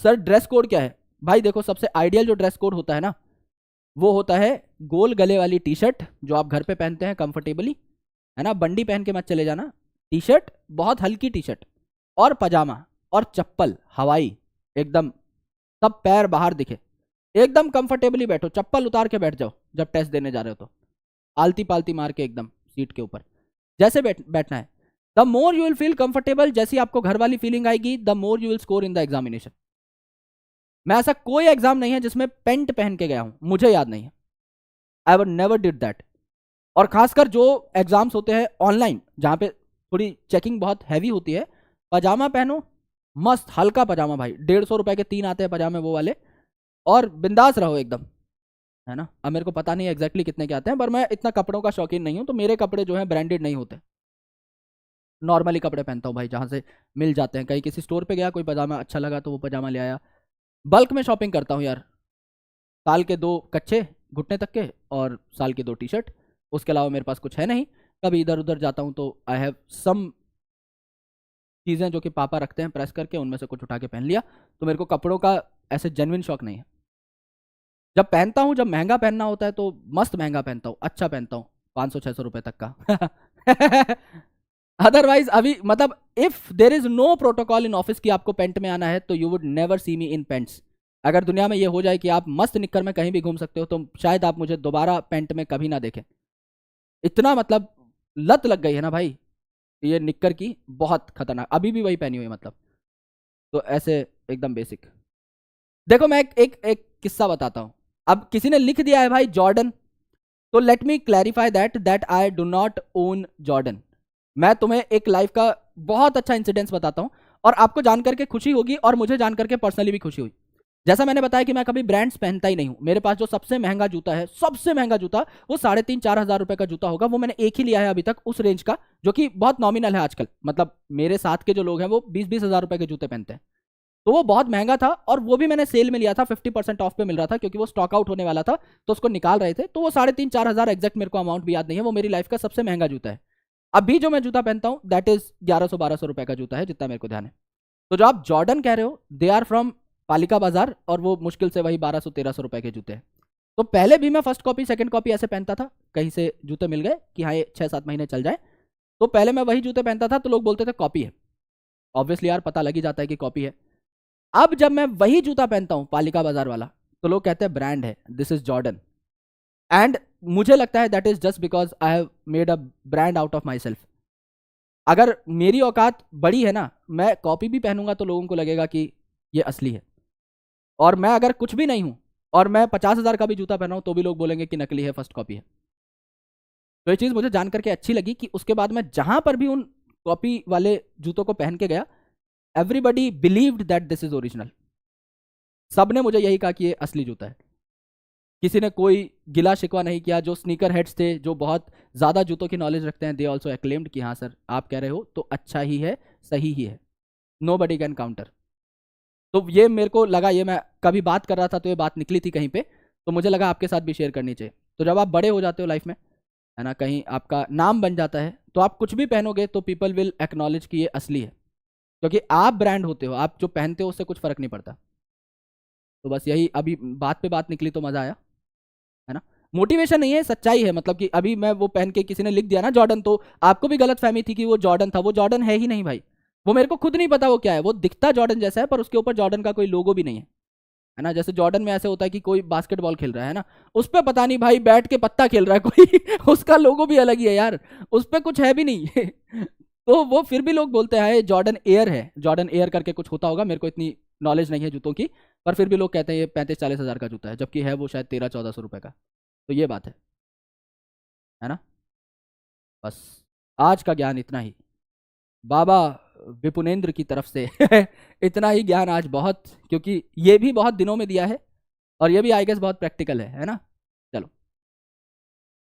Sir dress code क्या है? भाई देखो, सबसे आइडियल जो ड्रेस कोड होता है ना, वो होता है गोल गले वाली टी शर्ट जो आप घर पे पहनते हैं कंफर्टेबली, है ना, बंडी पहन के मत चले जाना। टी शर्ट, बहुत हल्की टी शर्ट, और पजामा, और चप्पल हवाई, एकदम सब पैर बाहर दिखे, एकदम कंफर्टेबली बैठो, चप्पल उतार के बैठ जाओ जब टेस्ट देने जा रहे हो तो, आलती पालती मार के एकदम सीट के ऊपर, जैसे बैठना है। The more you will feel comfortable, जैसी आपको घर वाली फीलिंग आएगी, the more you will score in the examination. मैं ऐसा कोई एग्जाम नहीं है जिसमें पेंट पहन के गया हूं, मुझे याद नहीं है, आई वर नेवर डिड दैट। और खासकर जो एग्जाम्स होते हैं ऑनलाइन, जहां पे थोड़ी चेकिंग बहुत हैवी होती है, पजामा पहनो, मस्त हल्का पजामा भाई, 150 रुपए के 3 आते हैं पजामे वो वाले, और बिंदास रहो एकदम, है ना। अब मेरे को पता नहीं एग्जैक्टली कितने के आते हैं, पर मैं इतना कपड़ों का शौकीन नहीं हूं, तो मेरे कपड़े जो है ब्रांडेड नहीं होते, नॉर्मली कपड़े पहनता हूँ भाई, जहां से मिल जाते हैं। कहीं किसी स्टोर पे गया, कोई पजामा अच्छा लगा तो वो पजामा ले आया। बल्क में शॉपिंग करता हूँ यार, साल के 2 कच्छे घुटने तक के, और साल के 2 टी शर्ट, उसके अलावा मेरे पास कुछ है नहीं। कभी इधर उधर जाता हूँ तो आई हैव सम चीज़ें जो कि पापा रखते हैं प्रेस करके, उनमें से कुछ उठा के पहन लिया। तो मेरे को कपड़ों का ऐसे जेन्युइन शौक नहीं है। जब पहनता हूँ, जब महंगा पहनना होता है तो मस्त महंगा पहनता हूँ, अच्छा पहनता हूँ, 500-600 रुपए तक का। अदरवाइज अभी मतलब if there is no protocol in office की आपको पेंट में आना है, तो you would never see me in pants. अगर दुनिया में ये हो जाए कि आप मस्त निक्कर में कहीं भी घूम सकते हो, तो शायद आप मुझे दोबारा पेंट में कभी ना देखें। इतना मतलब लत लग गई है ना भाई ये निक्कर की, बहुत खतरनाक, अभी भी वही पहनी हुई है मतलब। तो ऐसे एकदम बेसिक। देखो मैं एक किस्सा बताता हूं। अब किसी ने लिख दिया है भाई जॉर्डन, तो let me clarify that I do not own Jordan. मैं तुम्हें एक लाइफ का बहुत अच्छा इंसिडेंस बताता हूं, और आपको जानकर के खुशी होगी, और मुझे जानकर के पर्सनली भी खुशी हुई। जैसा मैंने बताया कि मैं कभी ब्रांड्स पहनता ही नहीं हूं। मेरे पास जो सबसे महंगा जूता है, सबसे महंगा जूता, वो 3,500-4,000 रुपए का जूता होगा। वो मैंने एक ही लिया है अभी तक, उस रेंज का, जो कि बहुत नॉमिनल है आजकल। मतलब मेरे साथ के जो लोग हैं वो 20-20 हजार रुपए के जूते पहनते हैं, तो वो बहुत महंगा था, और वो भी मैंने सेल में लिया था, 50% ऑफ पे मिल रहा था, क्योंकि वो स्टॉक आउट होने वाला था, तो उसको निकाल रहे थे। तो वो 3,500-4,000, एग्जैक्ट मेरे को अमाउंट भी याद नहीं है, वो मेरी लाइफ का सबसे महंगा जूता है। अभी जो मैं जूता पहनता हूँ दैट इज 1100-1200 रुपए का जूता है, जितना मेरे को ध्यान है। तो जो आप जॉर्डन कह रहे हो, दे आर फ्रॉम पालिका बाजार, और वो मुश्किल से वही 1200-1300 रुपए के जूते हैं। तो पहले भी मैं फर्स्ट कॉपी सेकंड कॉपी ऐसे पहनता था, कहीं से जूते मिल गए कि हाँ ये 6-7 महीने चल जाए, तो पहले मैं वही जूते पहनता था, तो लोग बोलते थे कॉपी है। ऑब्वियसली यार पता लग ही जाता है कि कॉपी है। अब जब मैं वही जूता पहनता हूं पालिका बाजार वाला, तो लोग कहते हैं ब्रांड है, दिस इज जॉर्डन। एंड मुझे लगता है that is just because I have made a brand out of my self. अगर मेरी औकात बड़ी है ना, मैं कॉपी भी पहनूंगा तो लोगों को लगेगा कि ये असली है। और मैं अगर कुछ भी नहीं हूं, और मैं 50,000 का भी जूता पहना हूं, तो भी लोग बोलेंगे कि नकली है, फर्स्ट कॉपी है। तो ये चीज़ मुझे जान करके अच्छी लगी कि उसके बाद मैं जहां पर भी उन कॉपी वाले जूतों को पहन के गया, everybody believed that this is original. सबने मुझे यही कहा कि ये असली जूता है। किसी ने कोई गिला शिकवा नहीं किया। जो स्नीकर हेड्स थे, जो बहुत ज़्यादा जूतों की नॉलेज रखते हैं, दे ऑल्सो एक्लेम्ड कि हाँ सर आप कह रहे हो तो अच्छा ही है, सही ही है, नो बडी कैन काउंटर। तो ये मेरे को लगा, ये मैं कभी बात कर रहा था तो ये बात निकली थी कहीं पे, तो मुझे लगा आपके साथ भी शेयर करनी चाहिए। तो जब आप बड़े हो जाते हो लाइफ में, है ना, कहीं आपका नाम बन जाता है, तो आप कुछ भी पहनोगे तो पीपल विल एक्नॉलेज कि ये असली है, क्योंकि आप ब्रांड होते हो, आप जो पहनते हो उससे कुछ फर्क नहीं पड़ता। तो बस यही अभी बात पे बात निकली तो मजा आया, है ना। मोटिवेशन नहीं है, सच्चाई है। मतलब कि अभी मैं वो पहन के, किसी ने लिख दिया ना जॉर्डन, तो आपको भी गलत फहमी थी कि वो जॉर्डन था। वो जॉर्डन है ही नहीं भाई, वो मेरे को खुद नहीं पता वो क्या है। वो दिखता जॉर्डन जैसा है, पर उसके ऊपर जॉर्डन का कोई लोगो भी नहीं है ना। जैसे जॉर्डन में ऐसे होता है कि कोई बास्केटबॉल खेल रहा है ना, उस पर पता नहीं भाई बैठ के पत्ता खेल रहा है कोई, उसका लोगो भी अलग ही है यार, उस पर कुछ है भी नहीं। तो वो फिर भी लोग बोलते हैं जॉर्डन एयर है, जॉर्डन एयर करके कुछ होता होगा, मेरे को इतनी नॉलेज नहीं है जूतों की, पर फिर भी लोग कहते हैं ये 35-40 हजार का जूता है, जबकि है वो शायद 1300-1400 रुपए का। तो ये बात है ना। बस आज का ज्ञान इतना ही, बाबा विपुनेंद्र की तरफ से। इतना ही ज्ञान आज बहुत, क्योंकि ये भी बहुत दिनों में दिया है, और ये भी आई गेस बहुत प्रैक्टिकल है ना।